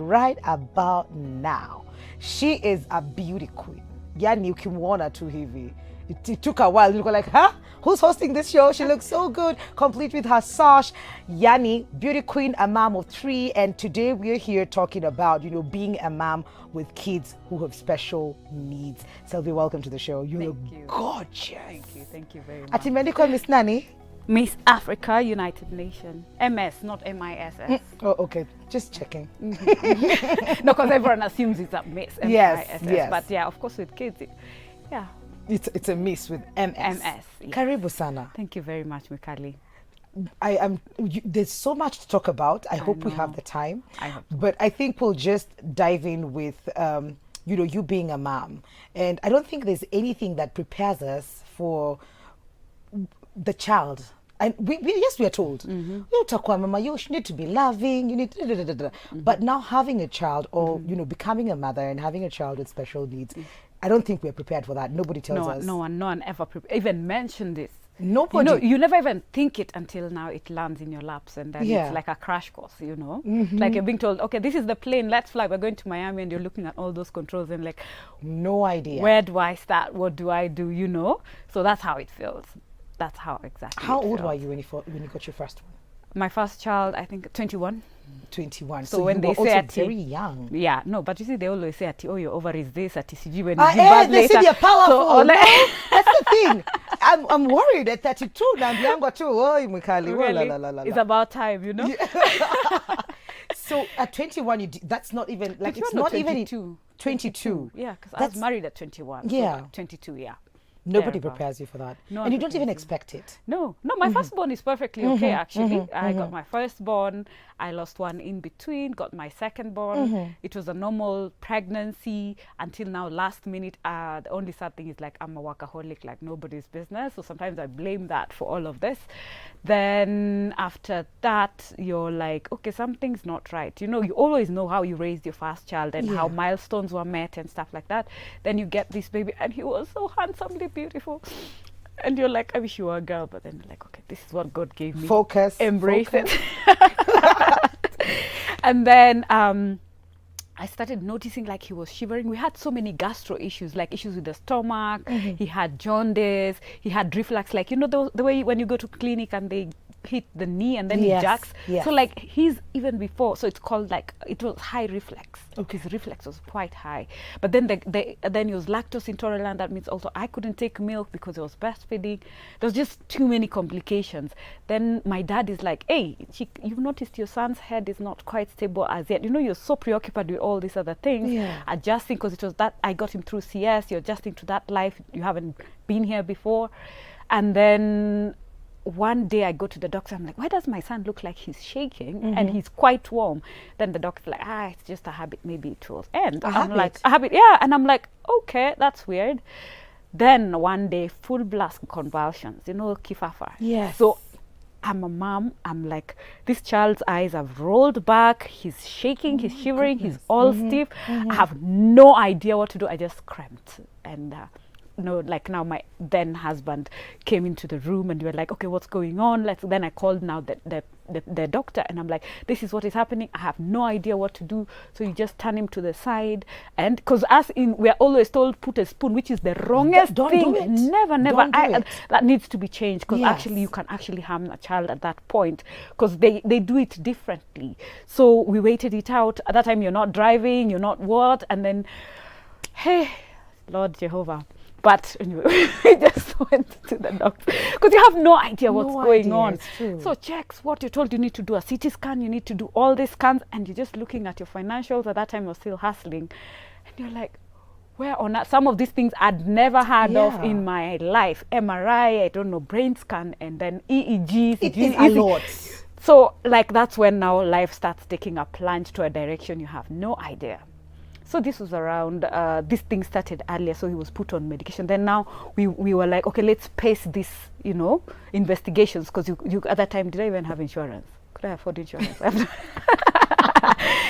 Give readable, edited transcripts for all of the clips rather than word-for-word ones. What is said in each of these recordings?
right about now. She is a beauty queen. Yani ukimwona tu hivi. It took a while. You go like, huh? Who's hosting this show? She looks so good, complete with her sash. Yani, beauty queen, a mom of 3. And today we're here talking about, being a mom with kids who have special needs. Sylvie, welcome to the show. You look gorgeous. Thank you very much. Atimeandikwa Miss Nani? Miss Africa, United Nation. MS, not MISS. Oh, okay. Just checking. No, because everyone assumes it's a Miss. Yes. But yeah, of course with kids, It's a miss with MS. MS. Yes. Karibu sana. Thank you very much, Mikali. There's so much to talk about. I hope we have the time. I hope so. But I think we'll just dive in with, you being a mom. And I don't think there's anything that prepares us for the child. And we are told, you utakuwa mama, you need to be loving, you need But now having a child or, becoming a mother and having a child with special needs, I don't think we're prepared for that. Nobody tells us. No one ever even mentioned this. Nobody. You never even think it until now it lands in your laps, and then it's like a crash course, Like you're being told, okay, this is the plane, let's fly. We're going to Miami, and you're looking at all those controls and like, no idea. Where do I start? What do I do? So that's how it feels. That's how exactly. How old were you when you got your first one? My first child, I think 21. 21. So when you they were say also very young. Yeah, no, but you see, they always say, oh, your ovaries this, CG when they say they're powerful. So, that's the thing. I'm worried at 32 now. It's about time, So at 21, that's not even like it's not 22. even 22. Yeah, because I was married at 21. Yeah, so 22. Yeah. Nobody prepares you for that. No, and you don't even expect it. No, my firstborn is perfectly okay, actually. I got my firstborn. I lost one in between, got my secondborn. It was a normal pregnancy until now, last minute. The only sad thing is like I'm a workaholic, like nobody's business. So sometimes I blame that for all of this. Then after that, you're like, okay, something's not right. You always know how you raised your first child and how milestones were met and stuff like that. Then you get this baby and he was so handsomely beautiful. And you're like, I wish you were a girl. But then you're like, okay, this is what God gave me. Focus. Embrace it. And then I started noticing like he was shivering. We had so many gastro issues, like issues with the stomach. He had jaundice. He had reflux, like, the way when you go to clinic and they hit the knee and then he jacks. Yes. So like he's even before, so it's called like, it was high reflex. Okay. His reflex was quite high. But then then he was lactose intolerant. That means also I couldn't take milk because he was breastfeeding. There was just too many complications. Then my dad is like, hey, you've noticed your son's head is not quite stable as yet. You're so preoccupied with all these other things, adjusting, because it was that I got him through CS, you're adjusting to that life, you haven't been here before. And then one day I go to the doctor, I'm like, why does my son look like he's shaking and he's quite warm? Then the doctor's like, it's just a habit, maybe it will end. I'm like, a habit, yeah. And I'm like, okay, that's weird. Then one day, full blast convulsions, kifafa. Yes. So I'm a mom, I'm like, this child's eyes have rolled back, he's shaking, he's shivering, he's all stiff. I have no idea what to do. I just cramped. And like now my then husband came into the room and we were like, okay, what's going on? Then I called now the doctor and I'm like, this is what is happening. I have no idea what to do. So you just turn him to the side, and because we're always told put a spoon, which is the wrongest thing. Do it. Never. Don't do it. That needs to be changed, because actually you can actually harm a child at that point, because they do it differently. So we waited it out. At that time you're not driving, you're not what, and then hey, Lord Jehovah. But anyway, we just went to the doctor because you have no idea what's going on. So checks, what you're told, you need to do a CT scan, you need to do all these scans, and you're just looking at your financials. At that time, you're still hustling. And you're like, where on earth? Some of these things I'd never heard of in my life. MRI, I don't know, brain scan, and then EEG. It is a lot. So like that's when now life starts taking a plunge to a direction you have no idea. So this was around, this thing started earlier, so he was put on medication. Then now we were like, okay, let's pace this, investigations, because you at that time, did I even have insurance? Could I afford insurance? So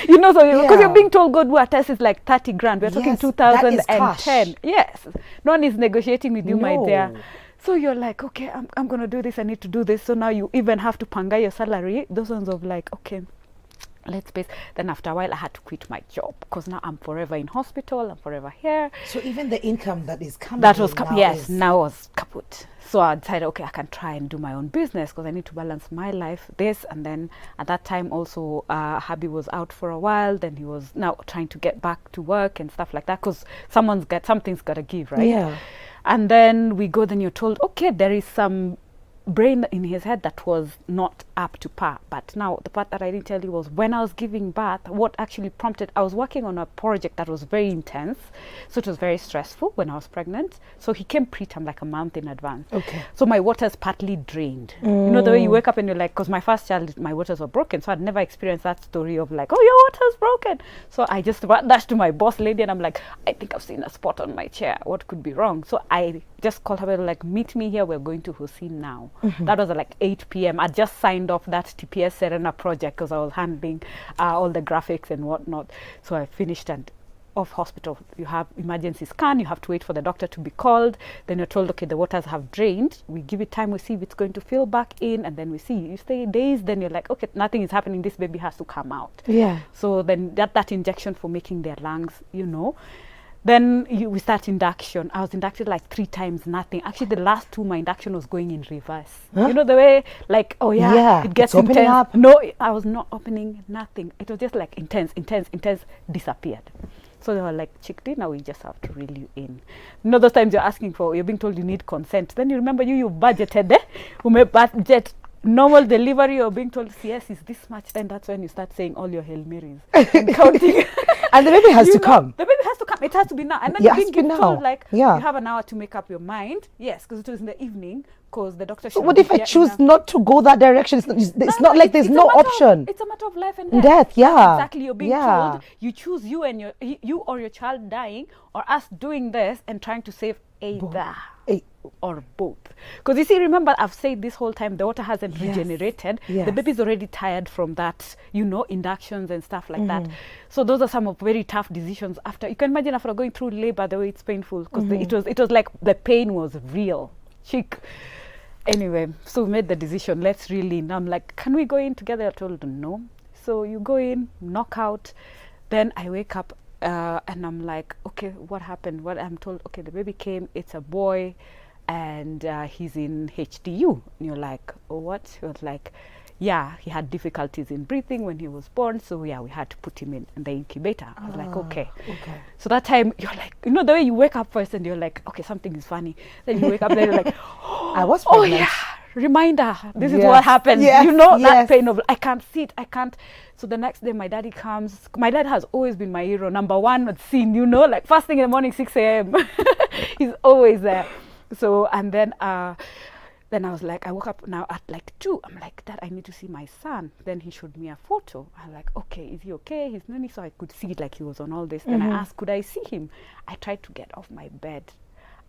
because you're being told, God, what test is like 30 grand. We're talking 2010. Yes. No one is negotiating with you, my dear. So you're like, okay, I'm going to do this. I need to do this. So now you even have to panga your salary. Those ones of like, okay, let's base. Then after a while, I had to quit my job because now I'm forever in hospital. I'm forever here. So even the income that is coming, now was kaput. So I decided, okay, I can try and do my own business because I need to balance my life, this, and then at that time also, hubby was out for a while. Then he was now trying to get back to work and stuff like that because something's got to give, right? Yeah. And then we go. Then you're told, okay, there is some brain in his head that was not up to par. But now the part that I didn't tell you was when I was giving birth, what actually prompted, I was working on a project that was very intense, so it was very stressful when I was pregnant. So he came preterm like a month in advance. Okay. So my waters partly drained. You know the way you wake up and you're like, because my first child, my waters were broken, so I'd never experienced that story of like, oh, your water's broken. So I just dashed to my boss lady and I'm like, I think I've seen a spot on my chair. What could be wrong? So I just called her, like, meet me here. We're going to Hussein now. That was at like 8 p.m. I just signed off that TPS Serena project because I was handling all the graphics and whatnot. So I finished and off hospital. You have emergency scan. You have to wait for the doctor to be called. Then you're told, okay, the waters have drained. We give it time. We see if it's going to fill back in. And then we see. You stay days. Then you're like, okay, nothing is happening. This baby has to come out. Yeah. So then that injection for making their lungs, Then we start induction. I was inducted like 3 times, nothing. Actually, the last 2, my induction was going in reverse. Huh? You know the way, like, oh yeah, it gets intense. Up. No, I was not opening, nothing. It was just like intense, disappeared. So they were like, Chickdee, now we just have to reel you in. Those times you're being told you need consent. Then you remember you budgeted, budget normal delivery, you're being told CS is this much, then that's when you start saying all your Hail Marys and counting. And the baby has to come. The baby has to come. It has to be now. And then you're being told, like, you have an hour to make up your mind. Yes, because it was in the evening, because the doctor should. So what if I choose not to go that direction? It's not like there's no option. It's a matter of life and death. Exactly. You're being told you choose you or your child dying, or us doing this and trying to save either or both. Because you see, remember, I've said this whole time, the water hasn't regenerated. The baby's already tired from that, inductions and stuff like that. So those are some of very tough decisions. After, you can imagine after going through labor, the way it's painful, because it was like the pain was real. Anyway, so we made the decision, let's reel in. I'm like, can we go in together? I told them no. So you go in, knock out. Then I wake up and I'm like, okay, what happened? What I'm told, okay, the baby came, it's a boy, and he's in HDU. And you're like, oh, what? He was like, yeah, he had difficulties in breathing when he was born, so yeah, we had to put him in the incubator. I was like, okay. So that time, you're like, the way you wake up first and you're like, okay, something is funny. Then you wake up, then you're like, I was pregnant. Oh yeah, reminder, this is what happened. That pain of, I can't sit, I can't. So the next day my daddy comes. My dad has always been my hero, number one at scene, like first thing in the morning, 6 a.m. He's always there. So, and then I was like, I woke up now at like 2. I'm like, Dad, I need to see my son. Then he showed me a photo. I'm like, okay, is he okay? He's nanny. So I could see it, like he was on all this. Then I asked, could I see him? I tried to get off my bed.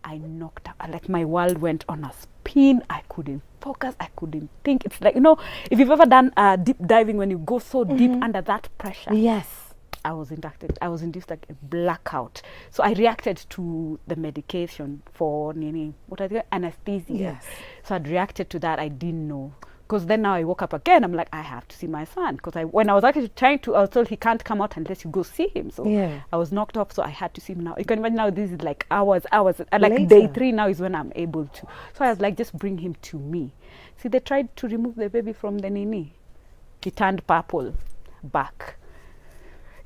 I knocked out, like my world went on a spin. I couldn't focus. I couldn't think. It's like, if you've ever done deep diving, when you go so deep under that pressure. Yes. I was induced like a blackout. So I reacted to the medication for anesthesia. Yes. So I'd reacted to that. I didn't know. Because then now I woke up again. I'm like, I have to see my son. Because when I was actually I was told he can't come out unless you go see him. So I was knocked off. So I had to see him now. You can imagine now this is like hours. Like later. Day 3 now is when I'm able to. So I was like, just bring him to me. See, they tried to remove the baby from the nini. He turned purple back.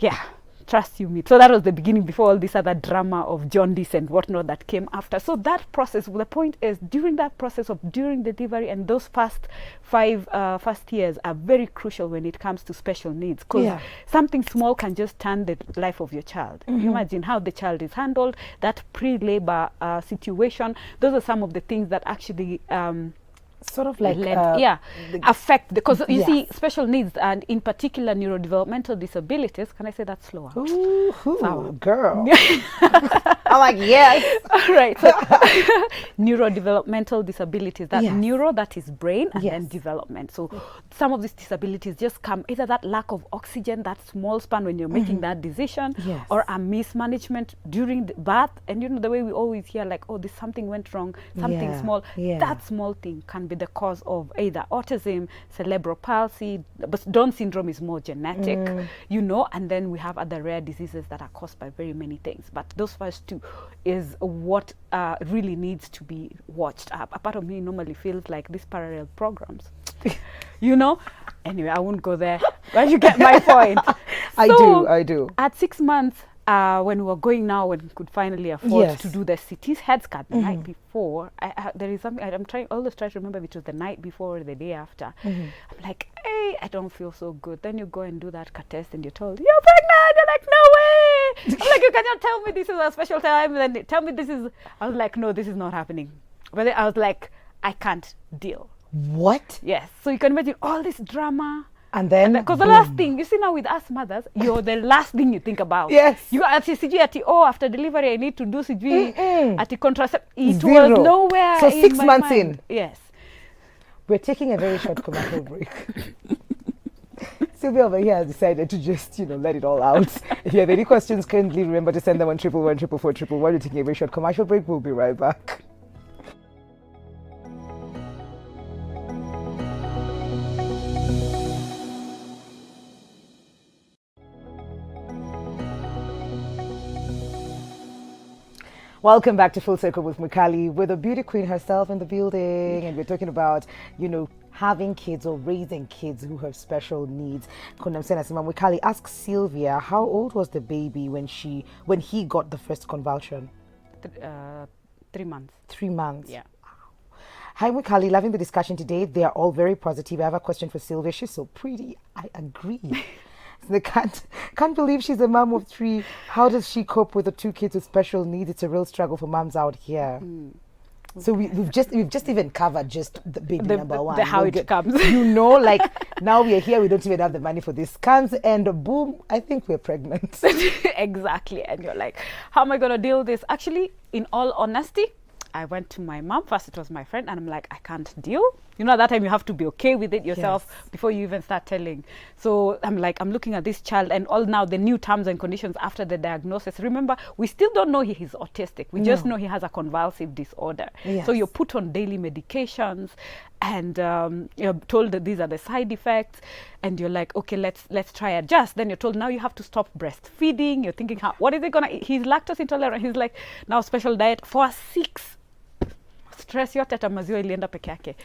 Yeah, trust you me. So that was the beginning before all this other drama of jaundice and whatnot that came after. So that process, the point is, during that process of during delivery and those first 5 years are very crucial when it comes to special needs, because something small can just turn the life of your child. You imagine how the child is handled, that pre-labor situation. Those are some of the things that actually sort of like affect, because you see special needs, and in particular neurodevelopmental disabilities. Can I say that slower? Ooh, girl. I'm like, yes. All right. So, neurodevelopmental disabilities. That Yes. neuro, that is brain, and Yes. then development. So some of these disabilities just come either that lack of oxygen, that small span when you're making that decision, Yes. or a mismanagement during the birth. And you know the way we always hear like, oh, this something went wrong, something Yeah, small. yeah. That small thing can be the cause of either autism, cerebral palsy, but Down syndrome is more genetic, you know, and then we have other rare diseases that are caused by very many things. But those first two is what really needs to be watched. A part of me normally feels like these parallel programs, you know. Anyway, I won't go there, but you get my point. I do. At 6 months, when we were going now, when we could finally afford Yes. to do the CT head scan the night before, there is something I'm always trying to remember if it was the night before or the day after. I'm like, hey, I don't feel so good. Then you go and do that CAT test and you're told, you're pregnant. You're like, no way. I'm like, you cannot tell me this is a special time. And then tell me this is, I was like, no, this is not happening. But then I was like, I can't deal. What? Yes. So you can imagine all this drama. And then, Because the last thing, you see now with us mothers, you're the last thing you think about. Yes. You are at CG at after delivery, I need to do CG at the contraceptive. It Zero. was nowhere. So in 6 my months mind. in. Yes. We're taking a very short commercial break. Sylvia over here has decided to just, let it all out. If you have any questions, kindly remember to send them on 111 444 111. We're taking a very short commercial break. We'll be right back. Welcome back to Full Circle with Mukali, with a beauty queen herself in the building, and we're talking about, having kids or raising kids who have special needs. Mukali, ask Sylvia, how old was the baby when he got the first convulsion? 3 months. 3 months. Yeah. Hi Mukali, loving the discussion today. They are all very positive. I have a question for Sylvia. She's so pretty. I agree. They can't believe she's a mom of 3. How does she cope with the 2 kids with special needs? It's a real struggle for moms out here. So we've just even covered just the baby number 1. How it comes. Now we are here. We don't even have the money for these scans, and boom, I think we're pregnant. Exactly. And you're like, how am I gonna deal with this? Actually, in all honesty, I went to my mom. First it was my friend, and I'm like, I can't deal. At that time you have to be okay with it yourself before you even start telling. So I'm like, I'm looking at this child and all now the new terms and conditions after the diagnosis. Remember, we still don't know he is autistic. We just know he has a convulsive disorder. Yes. So you're put on daily medications, and you're told that these are the side effects, and you're like, okay, let's try adjust. Then you're told now you have to stop breastfeeding. You're thinking, what is it gonna eat? He's lactose intolerant. He's like, now special diet for 6. Stress yote hata maziwa ilienda peke yake.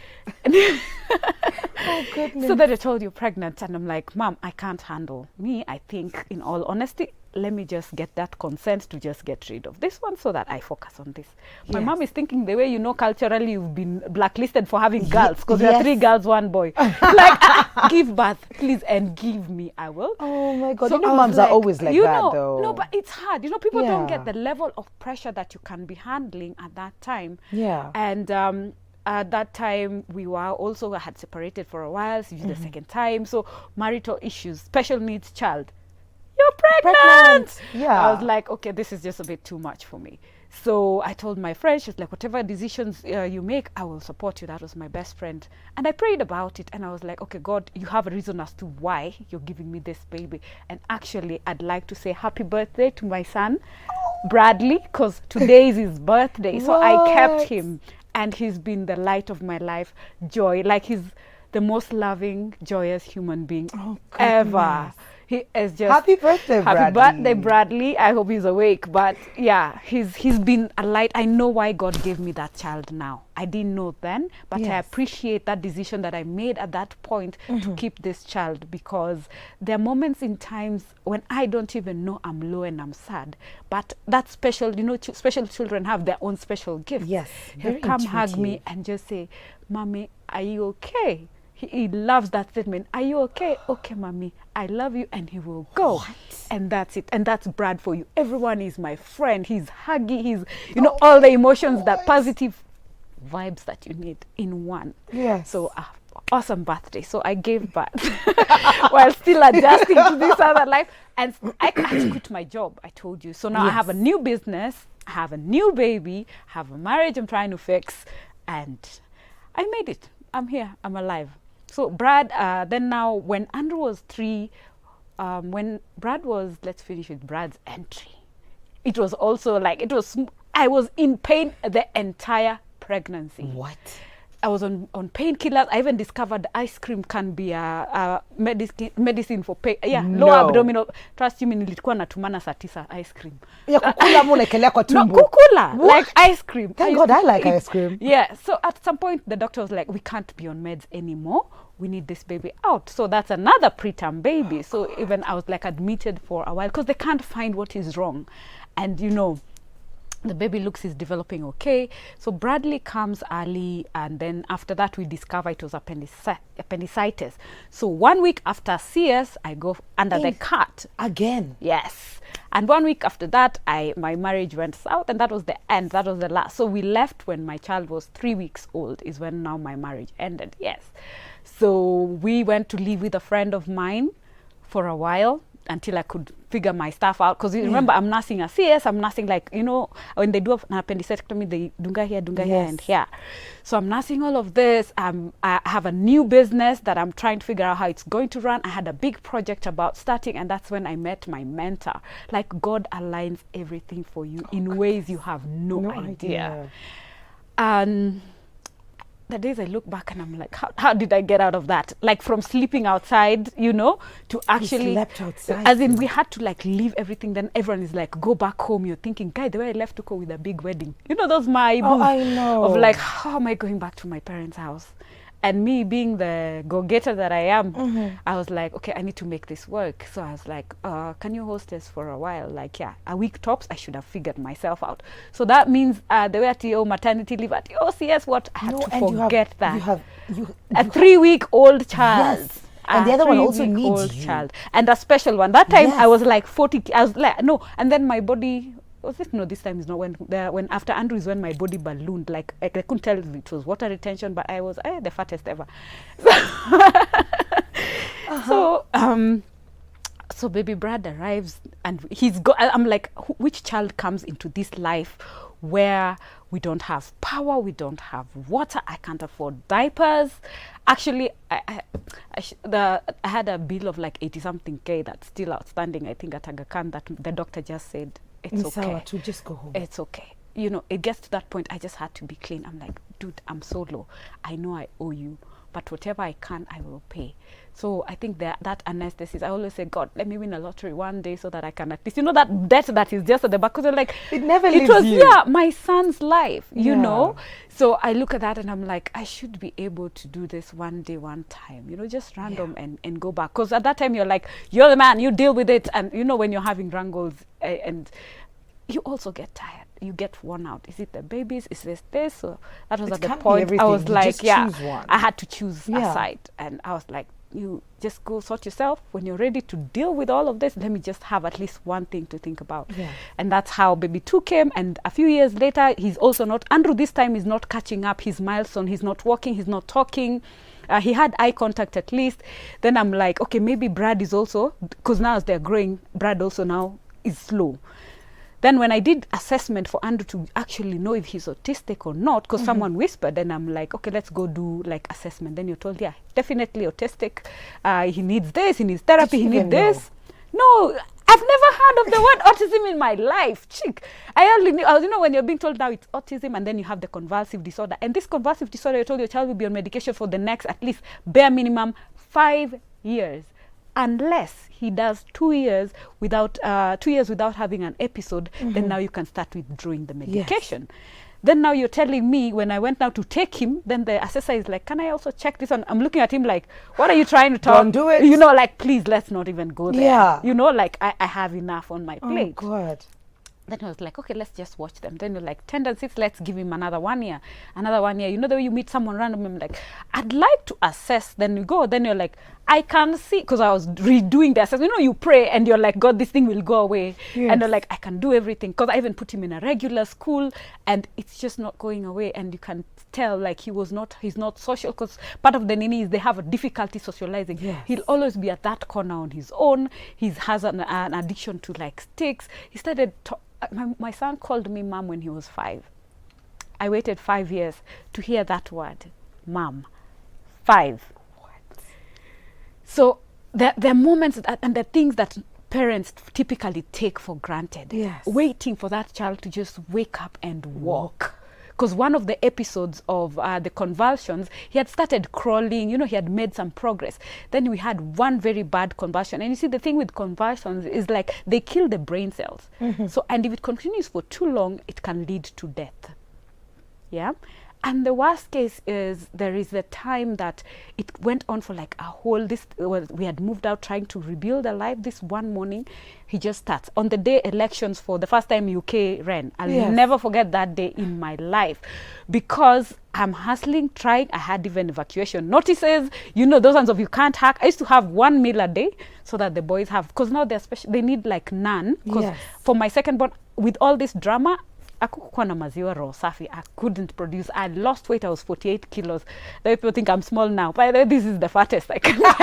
Oh goodness. So then I told you pregnant, and I'm like, Mom, I can't handle me. I think, in all honesty, let me just get that consent to just get rid of this one so that I focus on this. My mom is thinking the way, culturally you've been blacklisted for having girls, because there are 3 girls, 1 boy. Like, give birth, please, and give me, I will. Oh my God. So Moms are always like that, though. No, but it's hard. People don't get the level of pressure that you can be handling at that time. Yeah. And at that time, I had separated for a while. So this is the second time. So marital issues, special needs child. You're pregnant. Yeah. I was like, okay, this is just a bit too much for me. So I told my friend, she's like, whatever decisions you make, I will support you. That was my best friend. And I prayed about it, and I was like, okay, God, you have a reason as to why you're giving me this baby. And actually, I'd like to say happy birthday to my son, Bradley, because today is his birthday. So I kept him, and he's been the light of my life, joy. Like, he's the most loving, joyous human being ever. He is just happy birthday, Bradley. Happy birthday, Bradley. I hope he's awake. But yeah, he's been a light. I know why God gave me that child now. I didn't know then, but I appreciate that decision that I made at that point to keep this child, because there are moments in times when I don't even know I'm low and I'm sad. But that special, special children have their own special gifts. Yes, He'll come hug me and just say, Mommy, are you okay? He loves that statement. Are you okay? Okay, Mommy, I love you. And he will go. What? And that's it. And that's Brad for you. Everyone is my friend. He's huggy. He's, all the emotions, that positive vibes that you need in one. Yes. So, awesome birthday. So I gave birth while still adjusting to this other life. And I had to quit my job, I told you. So now I have a new business. I have a new baby, have a marriage I'm trying to fix, and I made it. I'm here. I'm alive. So Brad, then now when Andrew was 3, when Brad was, let's finish with Brad's entry. It was also like, I was in pain the entire pregnancy. What? I was on painkillers. I even discovered ice cream can be a medicine for pain. Yeah, No. lower abdominal. Trust you, nilikuwa natumana saa 9 ice cream. Ya kukula mu unaekelea kwa No, tumbo. kukula. What? Like ice cream. Thank God I like ice cream. Yeah, so at some point the doctor was like, we can't be on meds anymore. We need this baby out. So that's another preterm baby. So even I was like admitted for a while because they can't find what is wrong. And you know, the baby looks is developing okay. So Bradley comes early, and then after that we discover it was appendicitis. So 1 week after CS, I go under the cot. Again? Yes. And 1 week after that, my marriage went south, and that was the end. That was the last. So we left when my child was 3 weeks old, is when now my marriage ended. Yes. So we went to live with a friend of mine for a while until I could figure my stuff out. Because remember, I'm nursing a CS, I'm nursing like, you know, when they do an appendicectomy, they dunga here and here. So I'm nursing all of this. I have a new business that I'm trying to figure out how it's going to run. I had a big project about starting, and that's when I met my mentor. Like, God aligns everything for you in ways you have no idea. And the days I look back and I'm like, how did I get out of that? Like from sleeping outside, you know, to actually... You slept outside. As in, we had to like leave everything. Then everyone is like, go back home. You're thinking, guy, the way I left to go with a big wedding. You know, those my Oh, I know. of like, how am I going back to my parents' house? And me being the go-getter that I am, I was like, okay, I need to make this work. So I was like, can you host this for a while? Like, yeah, a week tops, I should have figured myself out. So that means the way at your maternity leave at OCS, what? I had to forget that. You have a 3-week-old child. Yes. And the other one also needs you. Child. And a special one. That time I was like 40, I was like, no. And then my body... Was it? No, this time is not when after Andrew is when my body ballooned. Like I couldn't tell if it was water retention, but I was the fattest ever. So baby Brad arrives and I'm like, which child comes into this life where we don't have power, we don't have water, I can't afford diapers. Actually, I had a bill of like 80-something K that's still outstanding, I think at Aga Khan, that the doctor just said, it's okay. To just go home. It's okay. You know, it gets to that point, I just had to be clean. I'm like, dude, I'm so low. I know I owe you, but whatever I can, I will pay. So I think that anesthesis, I always say, God, let me win a lottery one day so that I can at least, you know, that debt that is just at the back. Because like, it never leaves you. Yeah, my son's life, you know. So I look at that and I'm like, I should be able to do this one day, one time, you know, just random and go back. Because at that time you're like, you're the man, you deal with it. And you know, when you're having wrangles and you also get tired. You get worn out. Is it the babies? Is this? So that was at the point I was like, I had to choose a side. And I was like, you just go sort yourself. When you're ready to deal with all of this, let me just have at least one thing to think about. And that's how baby 2 came. And a few years later, he's also not, Andrew this time is not catching up his milestone. He's not walking, he's not talking. He had eye contact at least. Then I'm like, okay, maybe Brad is also, because now as they're growing, Brad also now is slow. Then when I did assessment for Andrew to actually know if he's autistic or not, because someone whispered, then I'm like, okay, let's go do like assessment. Then you're told, yeah, definitely autistic. He needs this, he needs therapy, he needs this. No, I've never heard of the word autism in my life, chick. I only knew, you know, when you're being told now it's autism and then you have the convulsive disorder. And this convulsive disorder, you're told your child will be on medication for the next at least bare minimum 5 years. Unless he does 2 years without having an episode, then now you can start withdrawing the medication. Then now you're telling me, when I went now to take him, then the assessor is like, can I also check this on? I'm looking at him like, what are you trying to talk? Don't do it. You know, like, please, let's not even go there. You know, like, I have enough on my plate. Oh, God. Then I was like, okay, let's just watch them. Then you're like, tendencies, let's give him another 1 year. Another 1 year. You know the way you meet someone random, I'm like, I'd like to assess. Then you go. Then you're like, I can see, because I was redoing the assessment. You pray and you're like, God, this thing will go away. Yes. And you're like, I can do everything. Because I even put him in a regular school and it's just not going away. And you can tell like he's not social, because part of the nini is they have a difficulty socializing. Yes. He'll always be at that corner on his own. He has an addiction to like sticks. He started, my son called me mom when he was 5. I waited 5 years to hear that word, mom. 5. So there are moments and the things that parents typically take for granted. Yes. Waiting for that child to just wake up and walk. Because one of the episodes of the convulsions, he had started crawling, he had made some progress. Then we had one very bad convulsion. And you see, the thing with convulsions is like they kill the brain cells. So, and if it continues for too long, it can lead to death. Yeah. And the worst case is there is a time that it went on for like a whole, we had moved out trying to rebuild a life. This one morning, he just starts. On the day elections for the first time UK ran, I'll never forget that day in my life, because I'm hustling, trying. I had even evacuation notices, those ones of you can't hack. I used to have 1 meal a day so that the boys have, because now they need like none. Because for my second born, with all this drama, akukuwa na maziwa raw safi. I couldn't produce. I lost weight. I was 48 kilos. The people think I'm small now. By the way, this is the fattest I can get.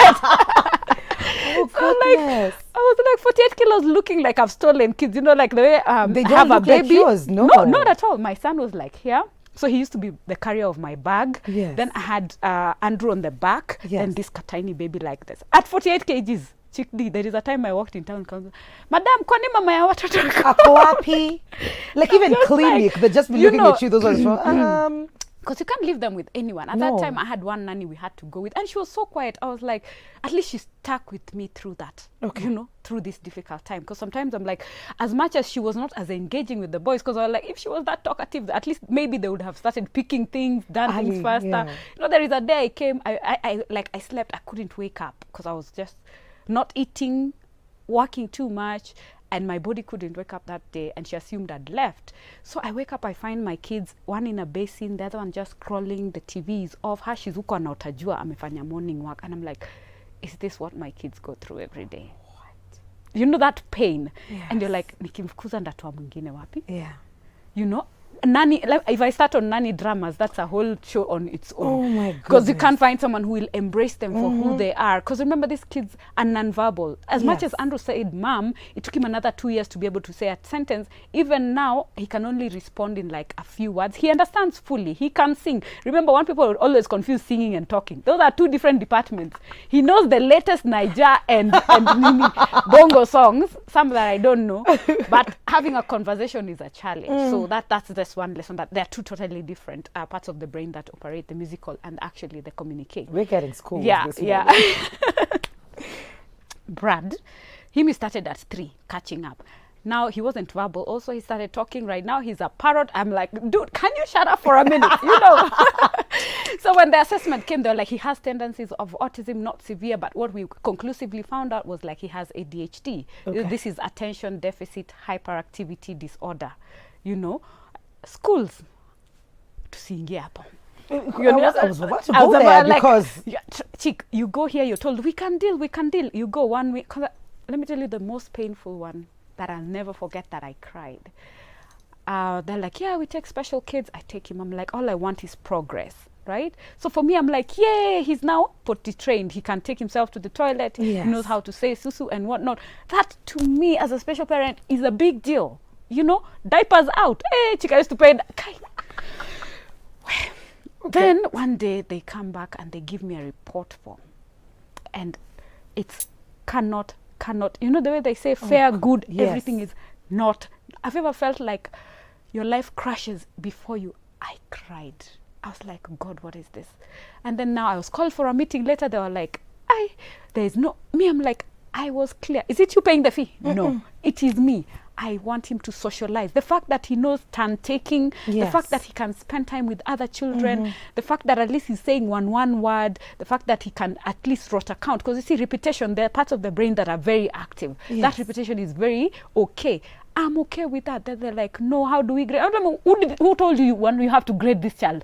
Oh, so like, I was like 48 kilos, looking like I've stolen kids. Like the way they don't have look a baby. Like yours, no, not at all. My son was like here. So he used to be the carrier of my bag. Yes. Then I had Andrew on the back. Yes. And this tiny baby like this. At 48 kgs. Chickdee, there is a time I walked in town, Madam, kwani mama ya watoto ako wapi? Like even clinic, they're just looking at you, those ones from, because you can't leave them with anyone. At that time, I had one nanny we had to go with, and she was so quiet. I was like, at least she stuck with me through that, through this difficult time. Because sometimes I'm like, as much as she was not as engaging with the boys, because I was like, if she was that talkative, at least maybe they would have started picking things, done things faster. Yeah. There is a day I came, I slept, I couldn't wake up because I was just not eating, working too much, and my body couldn't wake up that day, and she assumed I'd left. So I wake up, I find my kids, one in a basin, the other one just crawling, the TV is off, hashi's huko anaotajua amefanya morning work, and I'm like, is this what my kids go through every day? What? That pain. Yes. And you're like, nikimfukuza ndatoa mwingine wapi? Yeah. Nanny, like, if I start on nanny dramas, that's a whole show on its own. Oh my goodness. Because you can't find someone who will embrace them for who they are. Because remember, these kids are nonverbal. As much as Andrew said, Mom, it took him another 2 years to be able to say a sentence. Even now, he can only respond in like a few words. He understands fully. He can sing. Remember, one people would always confuse singing and talking. Those are two different departments. He knows the latest Niger and bongo songs, some that I don't know. But having a conversation is a challenge. So that's just one lesson, that there are two totally different parts of the brain that operate, the musical and actually the communicate. We're getting school. Yeah. Brad, he started at 3, catching up. Now he wasn't verbal. Also, he started talking. Right now, he's a parrot. I'm like, dude, can you shut up for a minute? So when the assessment came, they were like, he has tendencies of autism, not severe. But what we conclusively found out was like he has ADHD. Okay. This is attention deficit hyperactivity disorder. Schools. Tusiingie hapo. I was about to go there because... Chick, you go here, you're told, we can deal. You go 1 week. Let me tell you the most painful one that I'll never forget, that I cried. They're like, yeah, we take special kids. I take him. I'm like, all I want is progress, right? So for me, I'm like, yay, he's now potty trained. He can take himself to the toilet. Yes. He knows how to say susu and whatnot. That, to me, as a special parent, is a big deal. Diapers out. Hey, Chica used to pay. Okay. Then one day they come back and they give me a report form. And it's cannot. The way they say fair, good, everything is not. I've ever felt like your life crashes before you. I cried. I was like, God, what is this? And then now I was called for a meeting later. They were like, there's no, me, I'm like, I was clear. Is it you paying the fee? No, it is me. I want him to socialize. The fact that he knows turn taking, the fact that he can spend time with other children, the fact that at least he's saying one word, the fact that he can at least write a count. Because you see, repetition, there are parts of the brain that are very active. Yes. That repetition is very okay. I'm okay with that. Then they're like, no, how do we grade? I don't know, who told you when you have to grade this child?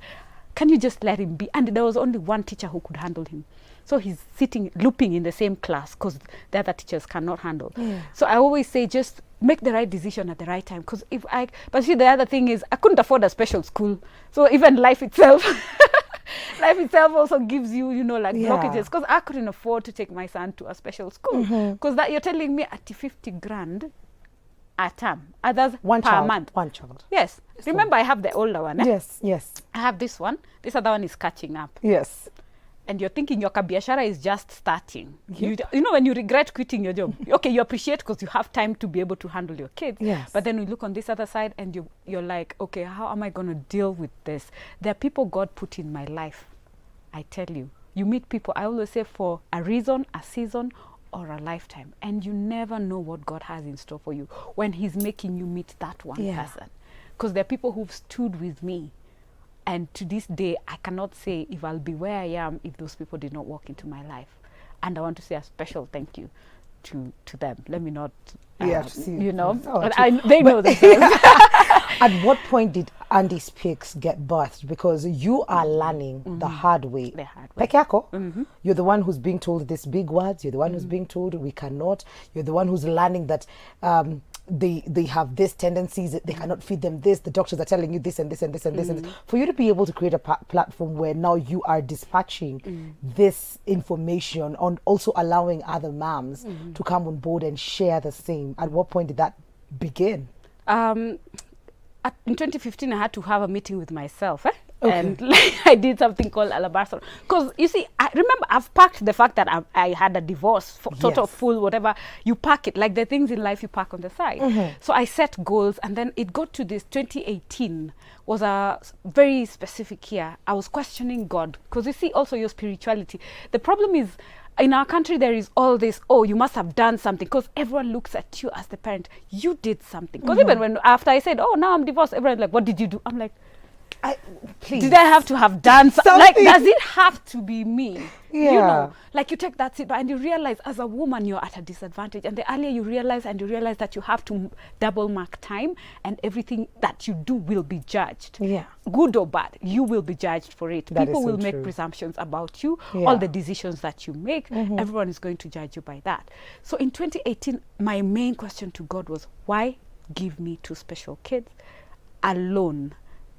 Can you just let him be? And there was only one teacher who could handle him. So he's sitting, looping in the same class because the other teachers cannot handle. So I always say, just make the right decision at the right time. Because but see, the other thing is, I couldn't afford a special school. So even life itself, life itself also gives you, like blockages. Because I couldn't afford to take my son to a special school. Because that you're telling me at 50 grand a term, others per month. One child. Yes. Remember, I have the older one. Yes. I have this one. This other one is catching up. Yes. And you're thinking your kabiashara is just starting. You know, when you regret quitting your job, okay, you appreciate because you have time to be able to handle your kids. Yes. But then you look on this other side and you're like, okay, how am I going to deal with this? There are people God put in my life. I tell you, you meet people, I always say, for a reason, a season, or a lifetime. And you never know what God has in store for you when he's making you meet that one person. Because there are people who've stood with me. And to this day, I cannot say if I'll be where I am if those people did not walk into my life. And I want to say a special thank you to them. Let me not, they know themselves. At what point did Andy Speaks get birthed? Because you are learning the hard way. Peke yako, you're the one who's being told these big words. You're the one who's being told we cannot. You're the one who's learning that they have these tendencies, they cannot feed them this, the doctors are telling you this and this and this and this and this. For you to be able to create a platform where now you are dispatching this information on also allowing other moms to come on board and share the same, at what point did that begin? In 2015, I had to have a meeting with myself. And I did something called alabaster. Because you see, I remember I've packed the fact that I had a divorce, total full, whatever. You pack it, like the things in life you pack on the side. So I set goals, and then it got to this 2018 was a very specific year. I was questioning God. Because you see, also your spirituality. The problem is, in our country, there is all this, oh, you must have done something, because everyone looks at you as the parent. You did something. Because even after I said, oh, now I'm divorced, everyone's like, what did you do? I'm like, please. Did I have to have done something? Like, does it have to be me? Yeah. You know, like you take that seat, and you realize as a woman, you're at a disadvantage. And the earlier you realize that you have to double mark time, and everything that you do will be judged. Yeah. Good or bad, you will be judged for it. That People is so will make true. presumptions about you. Yeah. All the decisions that you make, everyone is going to judge you by that. So in 2018, my main question to God was, why give me 2 special kids alone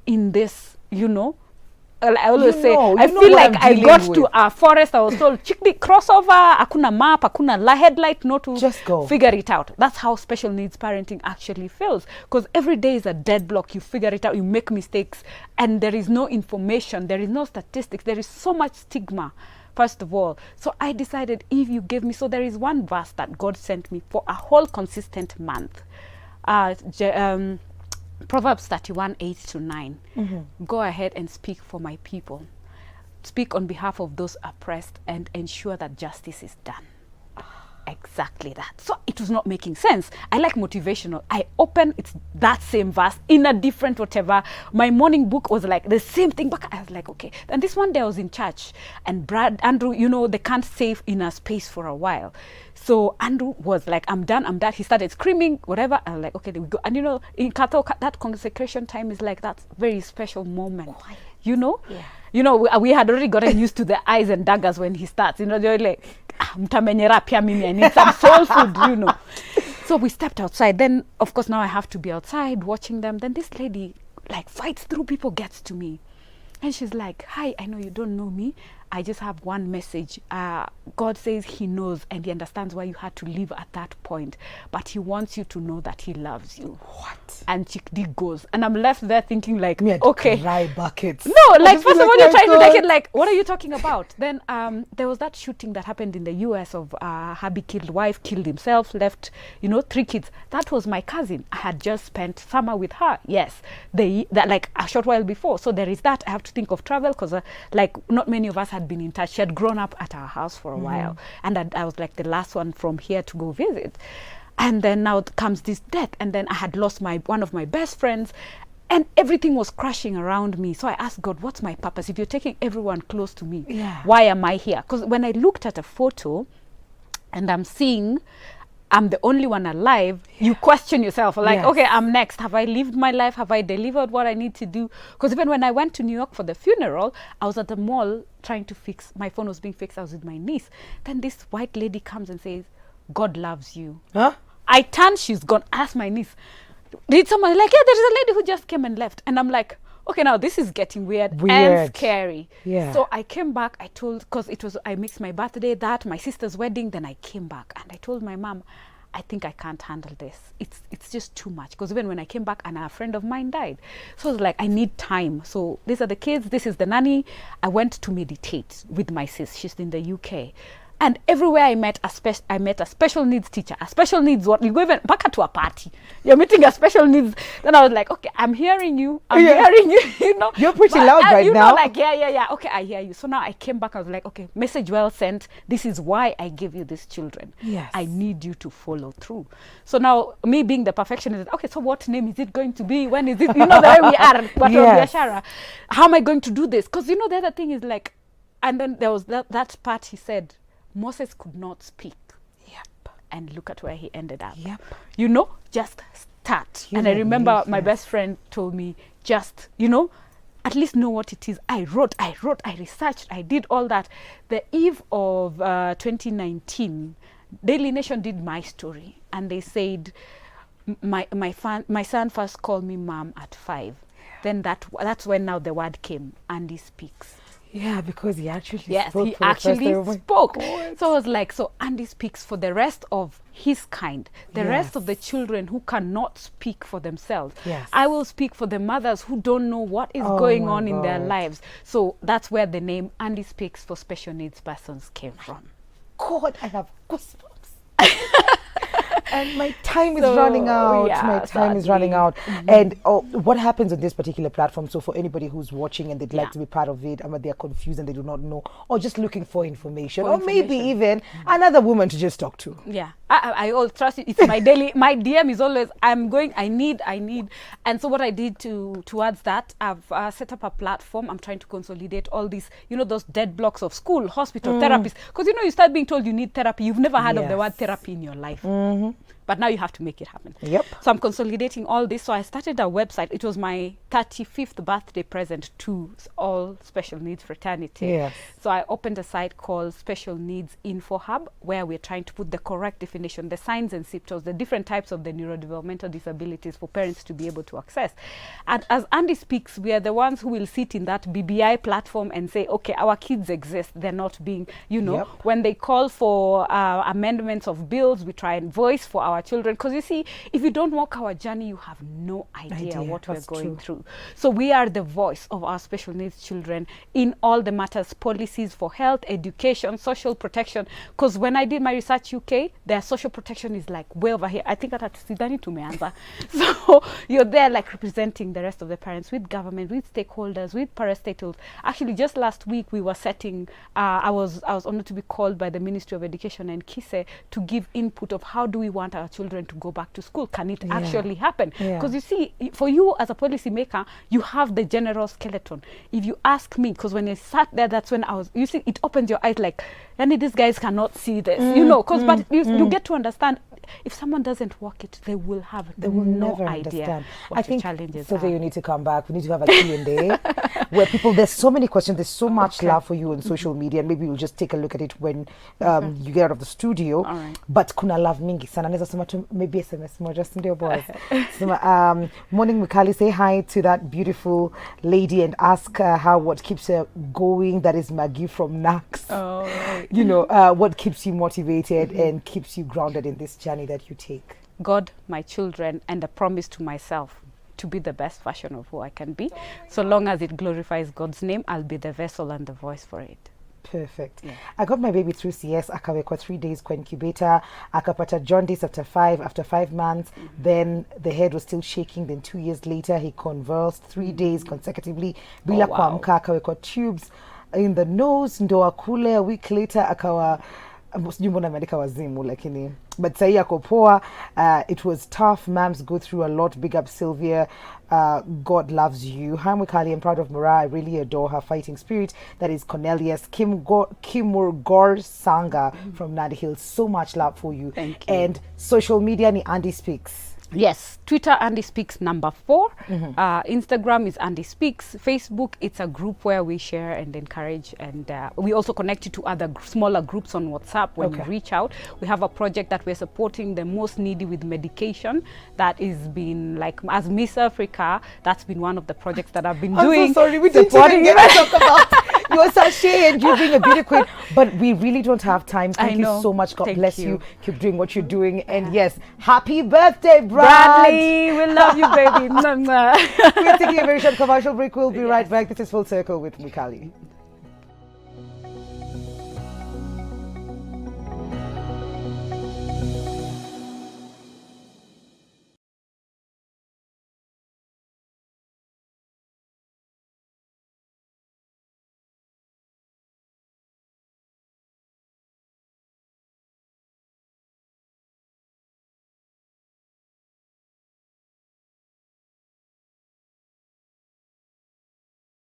in this, I always say, I feel like I got to a forest, I was told, chickpea crossover, akuna map, akuna headlight, no to just go. Figure it out. That's how special needs parenting actually feels. Because every day is a dead block. You figure it out, you make mistakes, and there is no information, there is no statistics, there is so much stigma, first of all. So I decided, if you give me, so there is one verse that God sent me for a whole consistent month. Proverbs 31, 8-9. Go ahead and speak for my people. Speak on behalf of those oppressed and ensure that justice is done. Exactly that. So it was not making sense. I like motivational. I open, it's that same verse in a different whatever. My morning book was like the same thing, but I was like, okay. And this one day I was in church, and Andrew, they can't stay in a space for a while. Andrew was like, I'm done. He started screaming, whatever. I was like, okay, there we go. And in Kato, that consecration time is like that very special moment. Quiet. Yeah. We had already gotten used to the eyes and daggers when he starts. They're like, mtamenyera pia mimi, I need some soul food, So we stepped outside. Then, of course, now I have to be outside watching them. Then this lady, fights through people, gets to me. And she's like, hi, I know you don't know me. I just have one message. God says he knows and he understands why you had to leave at that point. But he wants you to know that he loves you. What? And Chikdi goes. And I'm left there thinking okay. Dry buckets. No, first of all, you're trying to take it what are you talking about? Then there was that shooting that happened in the US of hubby wife killed himself, left, 3 kids. That was my cousin. I had just spent summer with her. Yes. That a short while before. So there is that. I have to think of travel because not many of us had been in touch. She had grown up at our house for a while, and I was like the last one from here to go visit. And then now comes this death, and then I had lost one of my best friends, and everything was crashing around me. So I asked God, what's my purpose? If you're taking everyone close to me, why am I here? Because when I looked at a photo and I'm seeing I'm the only one alive, you question yourself, like, Yes. okay, I'm next. Have I lived my life? Have I delivered what I need to do? Because even when I went to New York for the funeral, I was at the mall trying to fix, my phone was being fixed, I was with my niece. Then this white lady comes and says, God loves you. Huh? I turned, she's gone. Ask my niece, did someone, like, yeah, there is a lady who just came and left. And I'm like, okay, now this is getting weird. And scary. Yeah. So I came back, I told, because it was, I mixed my birthday, that, my sister's wedding, then I came back and I told my mom, I think I can't handle this. It's just too much. Because even when I came back and a friend of mine died. So I was like, I need time. So these are the kids, this is the nanny. I went to meditate with my sis. She's in the UK. And everywhere I met a special needs teacher, a special needs what you go even back to a party. You're meeting a special needs. Then I was like, okay, I'm hearing you. I'm hearing you. You know, you're pretty loud right you now. Know, like yeah. Okay, I hear you. So now I came back. I was like, okay, message well sent. This is why I gave you these children. Yes. I need you to follow through. So now me being the perfectionist, okay, so what name is it going to be? When is it? You know the way we are. Yes. How am I going to do this? Because you know the other thing is like, and then there was that part he said. Moses could not speak. Yep. And look at where he ended up. Yep. You know, just start. And I remember my best friend told me, just, you know, at least know what it is. I wrote, I researched, I did all that. The eve of 2019, Daily Nation did my story. And they said, my son first called me mom at 5. Then that's when now the word came, Andy speaks. Yeah, because he actually spoke. Yes, he actually spoke. So I was like, so Andy speaks for the rest of his kind, the rest of the children who cannot speak for themselves. Yes. I will speak for the mothers who don't know what is going on in their lives. So that's where the name Andy Speaks for Special Needs Persons came from. God, I have goosebumps. And my time is running out. My time is running out. And what happens on this particular platform? So for anybody who's watching and they'd like to be part of it, and they're confused and they do not know, or just looking for information, or maybe even another woman to just talk to. Yeah, I all trust you. It's my daily. My DM is always, I need. And so what I did towards that, I've set up a platform. I'm trying to consolidate all these, you know, those dead blocks of school, hospital, therapists. Because you know, you start being told you need therapy. You've never heard of the word therapy in your life. But now you have to make it happen. Yep. So I'm consolidating all this. So I started a website. It was my 35th birthday present to all special needs fraternity. Yes. So I opened a site called Special Needs Info Hub, where we're trying to put the correct definition, the signs and symptoms, the different types of the neurodevelopmental disabilities for parents to be able to access. And as Andy speaks, we are the ones who will sit in that BBI platform and say, okay, our kids exist. They're not being, you know, when they call for amendments of bills, we try and voice for our children. Because you see, if you don't walk our journey, you have no idea what we're going through. So we are the voice of our special needs children in all the matters, policies for health, education, social protection. Because when I did my research UK, their social protection is like way over here. I think at Sidani Tumeanza. So you're there like representing the rest of the parents with government, with stakeholders, with parastatals. Actually, just last week we were setting, I was honored to be called by the Ministry of Education and KISE to give input of how do we want our children to go back to school. Can it actually happen? Because you see, for you as a policy maker, you have the general skeleton. If you ask me, because when I sat there, that's when you see, it opens your eyes like, and these guys cannot see this, you know, because but you get to understand, if someone doesn't walk it, they will no idea what I think challenges you need to come back. We need to have a Q&A where there's so many questions, there's so much love for you on social media, and maybe we'll just take a look at it when you get out of the studio. But kuna love mingi sana, naweza sema tu maybe SMS moja, ndio boys. Morning Mikali, say hi to that beautiful lady and ask her what keeps her going. That is Maggie from Nax. You know, what keeps you motivated and keeps you grounded in this journey that you take? God, my children, and a promise to myself to be the best version of who I can be. So long as it glorifies God's name, I'll be the vessel and the voice for it. Perfect. I got my baby through CS, akawekwa 3 days kwa incubator, akapata jaundice after 5 months, then the head was still shaking, then 2 years later he convulsed 3 days consecutively, bila kuamka, akawekwa tubes in the nose, ndo akule. A week later akawa Mbona ameandika wazimu lakini, but sahi yako poa. It was tough. Mams go through a lot. Big up Sylvia. God loves you. Hi Mwikali, I'm proud of Mariah. I really adore her fighting spirit. That is Cornelius Kimurgor Sanga from Nandi Hills. So much love for you. Thank you. And social media ni Andy Speaks. Yes, Twitter Andy Speaks #4. Instagram is Andy Speaks. Facebook, it's a group where we share and encourage, and we also connect you to other smaller groups on WhatsApp when you reach out. We have a project that we're supporting the most needy with medication. That is been like, as Miss Africa, that's been one of the projects that I've been doing. I'm so sorry, we didn't even get to talk about your sachet and you being a beauty queen, but we really don't have time. Thank you so much. God bless you. Keep doing what you're doing, and yes, happy birthday, Bradley. We love you, baby. We're taking a very short commercial break. We'll be right back. This is Full Circle with Mwikali.